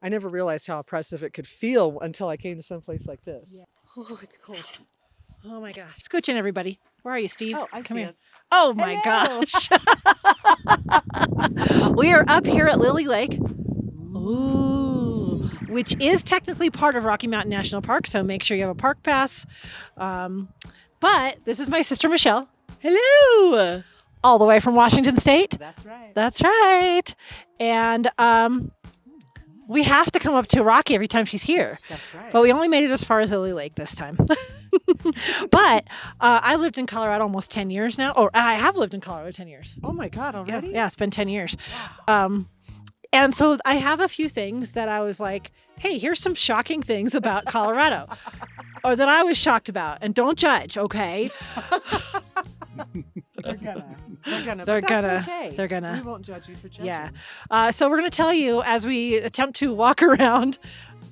I never realized how oppressive it could feel until I came to some place like this. Yeah. Oh, it's cold. Oh my gosh. Scooch in, everybody. Where are you, Steve? Oh, I Come see here. us. Oh my gosh. We are up here at Lily Lake. Ooh. Which is technically part of Rocky Mountain National Park, so make sure you have a park pass. But this is my sister Michelle. Hello. All the way from Washington State. That's right. That's right. And we have to come up to Rocky every time she's here. That's right. But we only made it as far as Lily Lake this time. But I lived in Colorado almost 10 years now. Or I have lived in Colorado 10 years. Oh my God, already? Yeah, it's been 10 years. And so I have a few things that I was like, hey, here's some shocking things about Colorado. Or that I was shocked about. And don't judge, okay? They're gonna. They're But that's gonna. okay. They're gonna. We won't judge you for judging. Yeah. So we're going to tell you as we attempt to walk around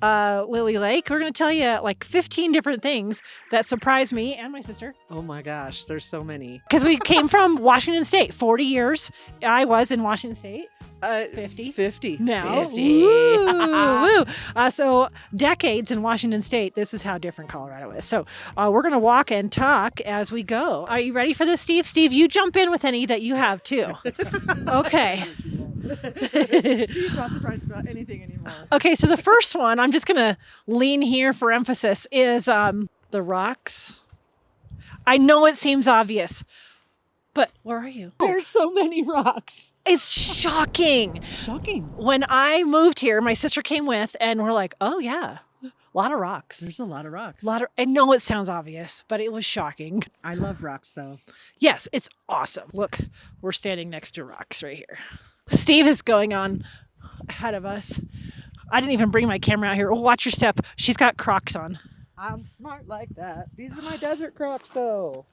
Lily Lake, we're going to tell you like 15 different things that surprised me and my sister. Oh my gosh, there's so many. Because we came from Washington State. 40 years I was in Washington State. 50. 50. Now. 50. Woo. So decades in Washington State. This is how different Colorado is. So we're going to walk and talk as we go. Are you ready for this, Steve? Steve, you jump in with any that you have too. Okay. Steve's not surprised about anything anymore. Okay, so the first one, I'm just going to lean here for emphasis, is the rocks. I know it seems obvious, but where are you? There's so many rocks. It's shocking. Shocking. When I moved here, my sister came with, and we're like, oh yeah, a lot of rocks. There's a lot of rocks. I know it sounds obvious, but it was shocking. I love rocks though. Yes, it's awesome. Look, we're standing next to rocks right here. Steve is going on ahead of us. I didn't even bring my camera out here. Oh, watch your step. She's got Crocs on. I'm smart like that. These are my desert Crocs though.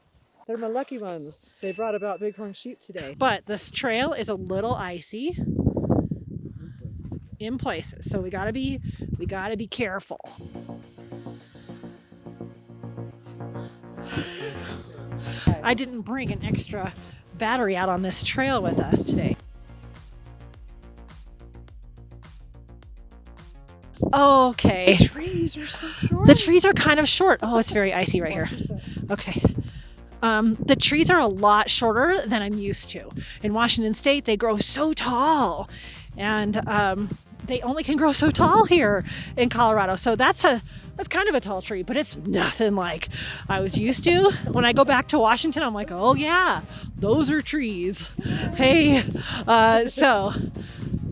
They're my lucky ones. They brought about bighorn sheep today. But this trail is a little icy in places, so we gotta be careful. I didn't bring an extra battery out on this trail with us today. Okay. The trees are so short. The trees are kind of short. Oh, it's very icy right here. Okay. The trees are a lot shorter than I'm used to. In Washington State, they grow so tall, and they only can grow so tall here in Colorado. So that's kind of a tall tree, but it's nothing like I was used to. When I go back to Washington, I'm like, oh yeah, those are trees. Hey, so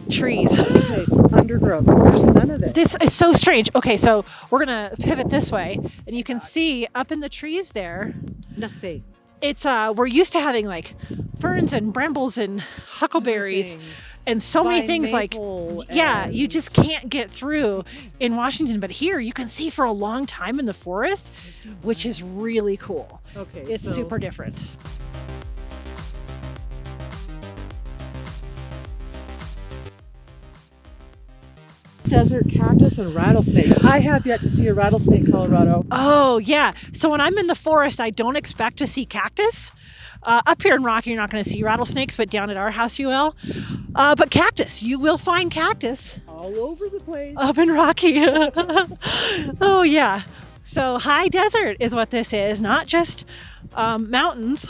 trees. Okay, undergrowth. There's none of it. This is so strange. Okay, so we're gonna pivot this way, and you can see up in the trees there. Nothing. It's we're used to having like ferns and brambles and huckleberries and so many things like you just can't get through in Washington, but here you can see for a long time in the forest, which is really cool. Okay, it's super different. Desert cactus and rattlesnakes. I have yet to see a rattlesnake in Colorado. Oh, yeah. So when I'm in the forest, I don't expect to see cactus. Up here in Rocky, you're not going to see rattlesnakes, but down at our house, you will. But cactus, you will find cactus. All over the place. Up in Rocky. Oh, yeah. So high desert is what this is, not just mountains.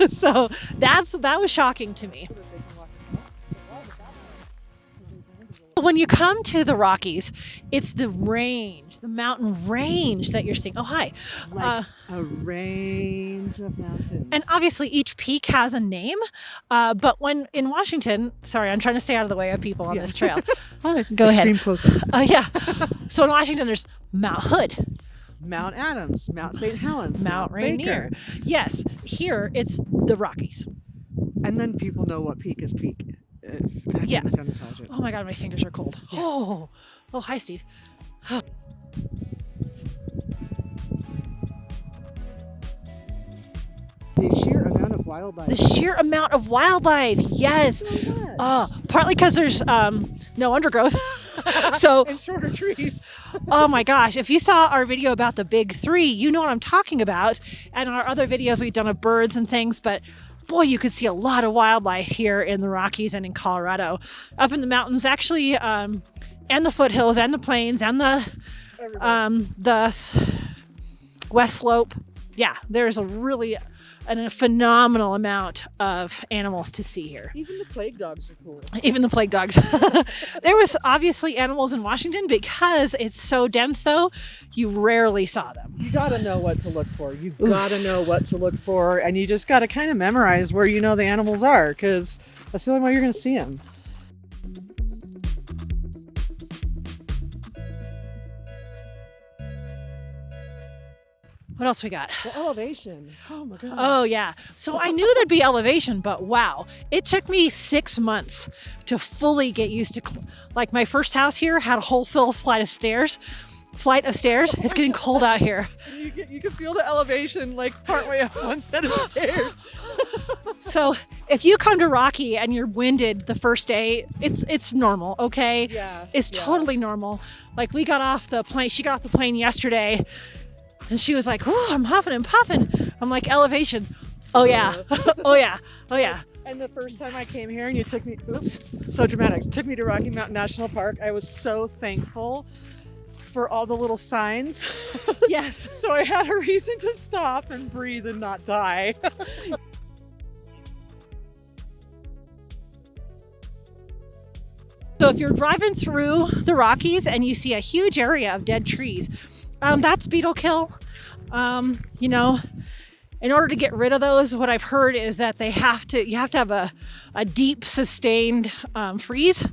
So that was shocking to me. When you come to the Rockies, it's the range, the mountain range that you're seeing. Oh, hi. Like a range of mountains. And obviously each peak has a name. But when in Washington, sorry, I'm trying to stay out of the way of people on this trail. Go ahead. Extreme close-up. Yeah. So in Washington, there's Mount Hood. Mount Adams, Mount St. Helens, Mount Rainier. Baker. Yes. Here, it's the Rockies. And then people know what peak is peak. That Yeah. doesn't sound intelligent. Oh my God, my fingers are cold. Yeah. Oh, hi, Steve. The sheer amount of wildlife. The sheer amount of wildlife, yes. Partly because there's no undergrowth. So, and shorter trees. oh my gosh, if you saw our video about the big three, you know what I'm talking about. And our other videos we've done of birds and things, but boy, you could see a lot of wildlife here in the Rockies and in Colorado. Up in the mountains, actually, and the foothills and the plains and the west slope. Yeah, there's a phenomenal amount of animals to see here. Even the plague dogs are cool. Even the plague dogs. There was obviously animals in Washington because it's so dense, though, you rarely saw them. You got to know what to look for. You got to know what to look for, and you just got to kind of memorize where you know the animals are, because that's the only way you're going to see them. What else we got? The elevation. Oh my god. Oh yeah. So I knew there'd be elevation, but wow, it took me 6 months to fully get used to. Like my first house here had a whole full flight of stairs. It's getting cold out here. You can feel the elevation like partway up one set of stairs. So if you come to Rocky and you're winded the first day, it's normal, okay? Yeah. It's totally normal. Like we got off the plane. She got off the plane yesterday. And she was like, "Oh, I'm huffing and puffing." I'm like, "Elevation." Oh yeah. Oh yeah. Oh yeah. And the first time I came here and you took me, so dramatic, took me to Rocky Mountain National Park, I was so thankful for all the little signs. Yes. So I had a reason to stop and breathe and not die. So if you're driving through the Rockies and you see a huge area of dead trees, that's beetle kill. You know, in order to get rid of those, what I've heard is that you have to have a deep sustained freeze.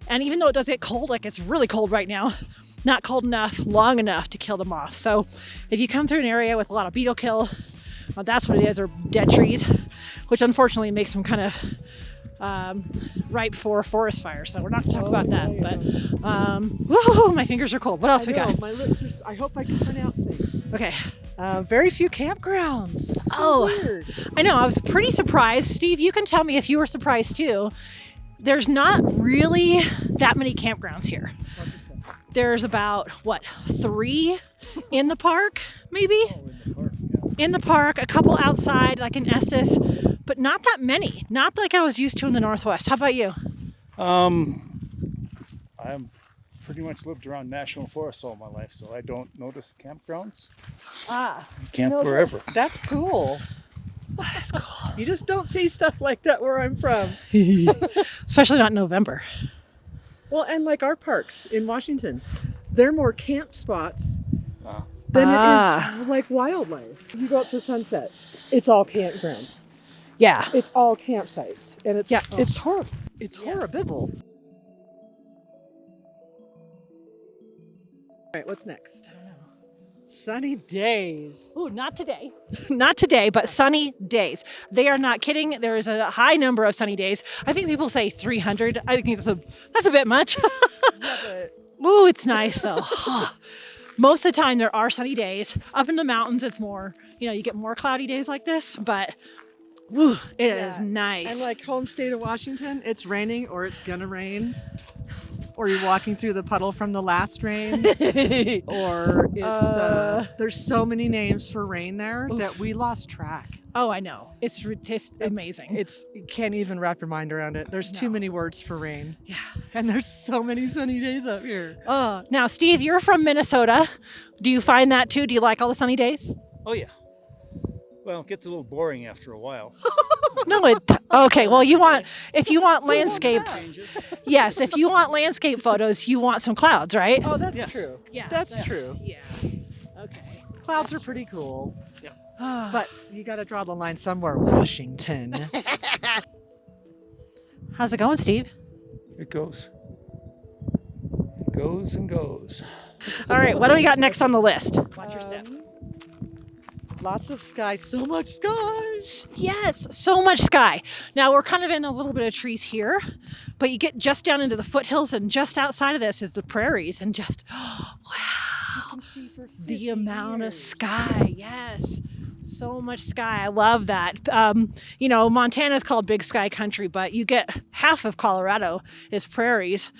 And even though it does get cold, like it's really cold right now, not cold enough, long enough to kill them off. So if you come through an area with a lot of beetle kill, that's what it is, or dead trees, which unfortunately makes them kind of ripe for forest fire. So we're not going to talk about that. But woohoo, my fingers are cold. What else we got? My lips are, I hope I can pronounce things. Okay. Very few campgrounds. Weird. I know. I was pretty surprised. Steve, you can tell me if you were surprised too. There's not really that many campgrounds here. There's about, 3 in the park, maybe? In the park, a couple outside, like in Estes, but not that many. Not like I was used to in the Northwest. How about you? I'm pretty much lived around national forests all my life, so I don't notice campgrounds. I camp wherever. That's cool. That is cool. You just don't see stuff like that where I'm from. Especially not in November. Well, and like our parks in Washington, they're more camp spots than it is like wildlife. You go up to Sunset, it's all campgrounds. Yeah. It's all campsites. And it's horrible. It's horrible. All right, what's next? Sunny days. Ooh, not today. Not today, but sunny days. They are not kidding. There is a high number of sunny days. I think people say 300. I think that's a bit much. Ooh, it's nice though. Most of the time there are sunny days. Up in the mountains, it's more, you get more cloudy days like this, but woo, it is nice. And like home state of Washington, it's raining or it's gonna rain. Or you're walking through the puddle from the last rain, or it's there's so many names for rain there that we lost track. Oh, I know. It's amazing. You can't even wrap your mind around it. There's too many words for rain. Yeah. And there's so many sunny days up here. Now, Steve, you're from Minnesota. Do you find that too? Do you like all the sunny days? Oh yeah. Well, it gets a little boring after a while. No, okay. Well, if you want landscape, yes, if you want landscape photos, you want some clouds, right? Oh, that's true. Yeah, that's true. Yeah. Okay. Clouds are pretty cool. Yeah. But you got to draw the line somewhere. Washington. How's it going, Steve? It goes. It goes and goes. All right. What do we got next on the list? Watch your step. Lots of sky, so much sky. Yes, so much sky. Now we're kind of in a little bit of trees here, but you get just down into the foothills, and just outside of this is the prairies, and just wow, the amount of sky. Yes, so much sky. I love that. Montana's called Big Sky Country, but you get half of Colorado is prairies,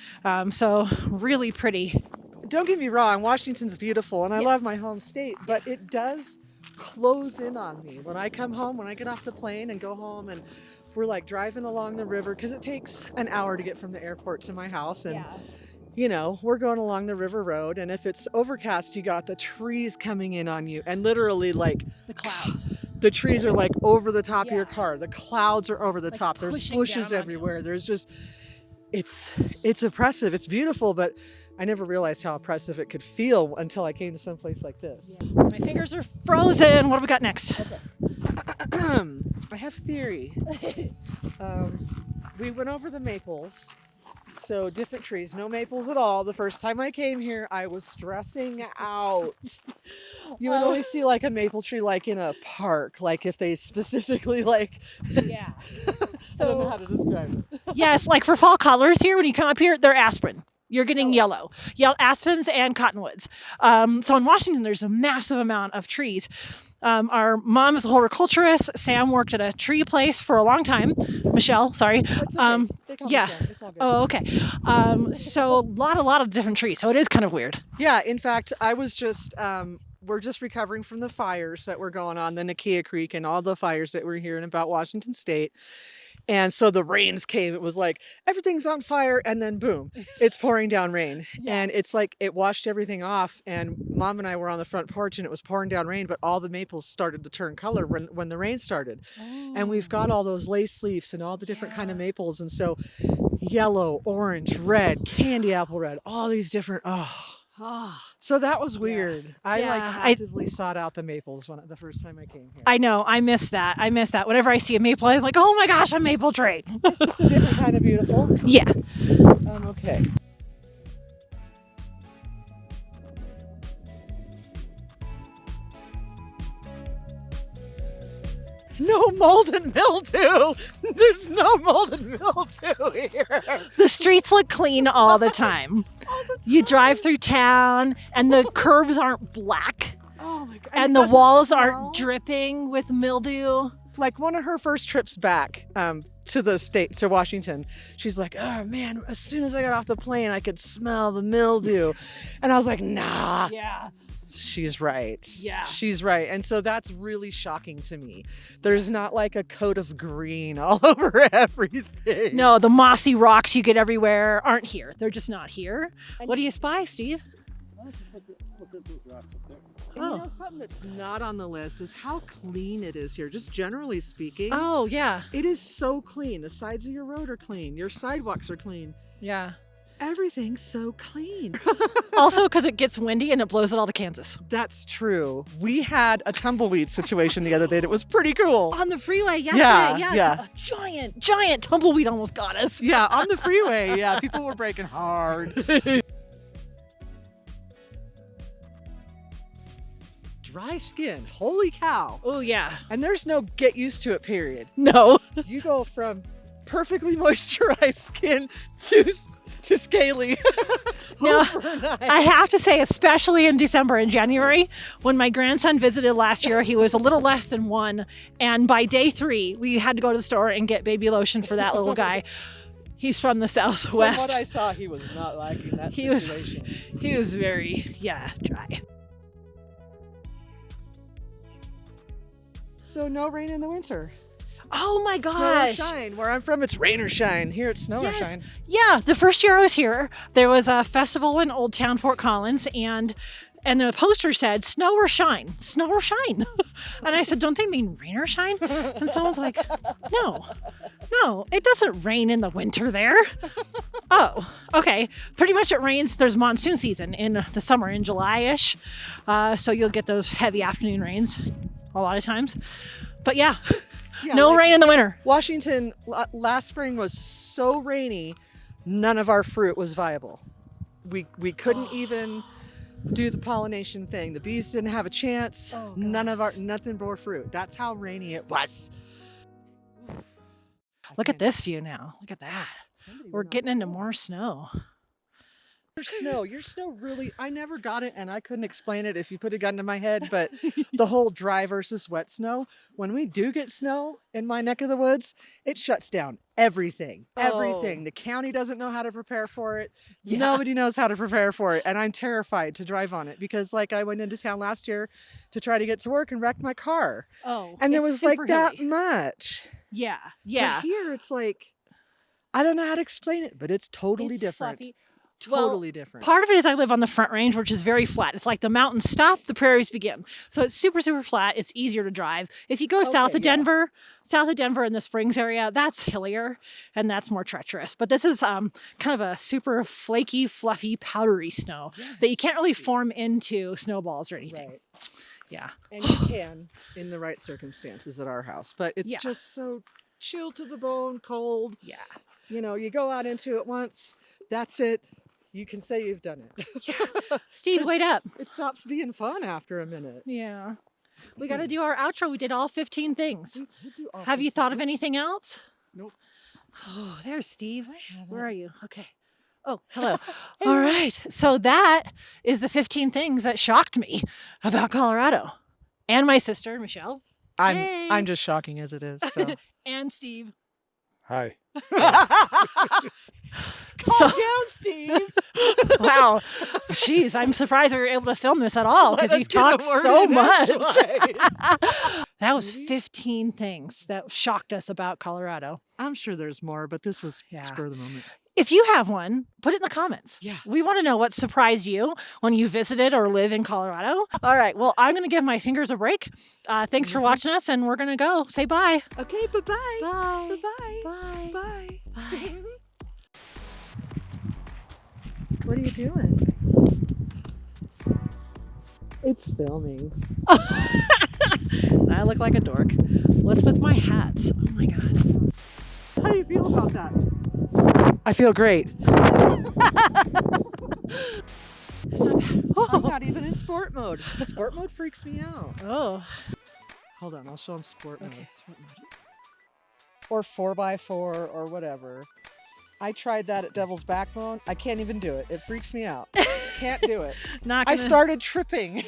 so really pretty. Don't get me wrong, Washington's beautiful, and I love my home state, but it does close in on me when I come home, when I get off the plane and go home, and we're like driving along the river, because it takes an hour to get from the airport to my house, and you know, we're going along the river road, and if it's overcast, you got the trees coming in on you, and literally like The clouds. the trees are like over the top of your Yeah. car. The clouds are over the Like top. There's pushing bushes down on you. everywhere. There's just, it's oppressive. It's beautiful, but I never realized how oppressive it could feel until I came to some place like this. My fingers are frozen. What have we got next? I have a theory. We went over the maples. So different trees, no maples at all. The first time I came here, I was stressing out. You would only see like a maple tree like in a park, like if they specifically like, Yeah. I don't know how to describe it. Yes, like for fall colors here, when you come up here, they're aspen. You're getting yellow aspens and cottonwoods. So in Washington, there's a massive amount of trees. Our mom is a horticulturist. Sam worked at a tree place for a long time. Michelle, sorry. That's okay. They call me yeah. Sam. It's all good. Oh, okay. So a lot of different trees. So it is kind of weird. Yeah, in fact, I was just, we're just recovering from the fires that were going on, the Nakia Creek and all the fires that we're hearing about Washington State. And so the rains came. It was like everything's on fire, and then boom, it's pouring down rain. And it's like it washed everything off. And Mom and I were on the front porch, and it was pouring down rain, but all the maples started to turn color when the rain started. And we've got all those lace leaves and all the different kind of maples. And so yellow, orange, red, candy apple red, all these different, So that was weird. I like actively sought out the maples the first time I came here. I know. I miss that. Whenever I see a maple, I'm like, oh my gosh, a maple tree. It's just a different kind of beautiful. Yeah. Okay. No mold and mildew. There's no mold and mildew here. The streets look clean all the time. You drive through town and the curbs aren't black. Oh my God. And the walls aren't dripping with mildew. Like one of her first trips back to Washington, she's like, oh man, as soon as I got off the plane, I could smell the mildew. And I was like, nah. Yeah. She's right. Yeah. She's right. And so that's really shocking to me. There's not like a coat of green all over everything. No, the mossy rocks you get everywhere aren't here. They're just not here. What do you spy, Steve? Just look at those rocks up there. And you know, something that's not on the list is how clean it is here, just generally speaking. Oh, yeah. It is so clean. The sides of your road are clean. Your sidewalks are clean. Yeah. Everything's so clean. Also, because it gets windy and it blows it all to Kansas. That's true. We had a tumbleweed situation the other day that was pretty cool. On the freeway yesterday. Yeah. A giant tumbleweed almost got us. Yeah, on the freeway. Yeah, people were braking hard. Dry skin. Holy cow. Oh, yeah. And there's no get used to it period. No. You go from perfectly moisturized skin to scaly. Now, overnight. I have to say, especially in December and January, when my grandson visited last year, he was a little less than 1. And by day 3, we had to go to the store and get baby lotion for that little guy. He's from the From Southwest. what I saw, he was not liking that He was- situation. He was very, dry. So no rain in the winter. Oh my Snow or gosh. shine. Where I'm from, it's rain or shine. Here it's snow or shine. Yeah, the first year I was here, there was a festival in Old Town Fort Collins, and the poster said, snow or shine, snow or shine. And I said, don't they mean rain or shine? And someone's like, no, it doesn't rain in the winter there. Oh, okay. Pretty much it rains. There's monsoon season in the summer, in July-ish. So you'll get those heavy afternoon rains a lot of times. But yeah, no rain in the winter. Washington last spring was so rainy, none of our fruit was viable. We couldn't even do the pollination thing. The bees didn't have a chance. Nothing bore fruit. That's how rainy it was. Look at this view now. Look at that. We're getting into more snow. Your snow really, I never got it and I couldn't explain it if you put a gun to my head, but the whole dry versus wet snow, when we do get snow in my neck of the woods, it shuts down everything. The county doesn't know how to prepare for it. Yeah. Nobody knows how to prepare for it. And I'm terrified to drive on it because like I went into town last year to try to get to work and wrecked my car. Oh, And there was like super that hilly. much. Yeah. But here it's like, I don't know how to explain it, but it's totally It's different. fluffy. Totally different. Part of it is I live on the Front Range, which is very flat. It's like the mountains stop, the prairies begin. So it's super, super flat. It's easier to drive. If you go south of Denver in the Springs area, that's hillier and that's more treacherous. But this is kind of a super flaky, fluffy, powdery snow that you can't really form into snowballs or anything. Right. Yeah. And you can in the right circumstances at our house, but it's just so chill to the bone, cold. Yeah. You know, you go out into it once, that's it. You can say you've done it. Steve, wait up. It stops being fun after a minute. Yeah. We got to do our outro. We did all 15 things. Have you thought of anything else? Nope. Oh, there's Steve. Where are you? Okay. Oh, hello. All right. So that is the 15 things that shocked me about Colorado. And my sister, Michelle. I'm just shocking as it is. So. And Steve. Hi. Calm down, Steve. Wow. Jeez, I'm surprised we were able to film this at all because you talked so much. That was 15 things that shocked us about Colorado. I'm sure there's more, but this was spur of the moment. If you have one, put it in the comments. Yeah. We want to know what surprised you when you visited or live in Colorado. All right. Well, I'm going to give my fingers a break. Thanks for watching us, and we're going to go. Say bye. Okay, bye-bye. Bye. Bye-bye. Bye. Bye. Bye. What are you doing? It's filming. I look like a dork. What's with my hats? Oh, my God. How do you feel about that? I feel great. That's not bad. I'm not even in sport mode. Sport mode freaks me out. Oh. Hold on, I'll show them sport mode. Okay, sport mode. Or 4x4 or whatever. I tried that at Devil's Backbone. I can't even do it. It freaks me out. Can't do it. Not I gonna... started tripping.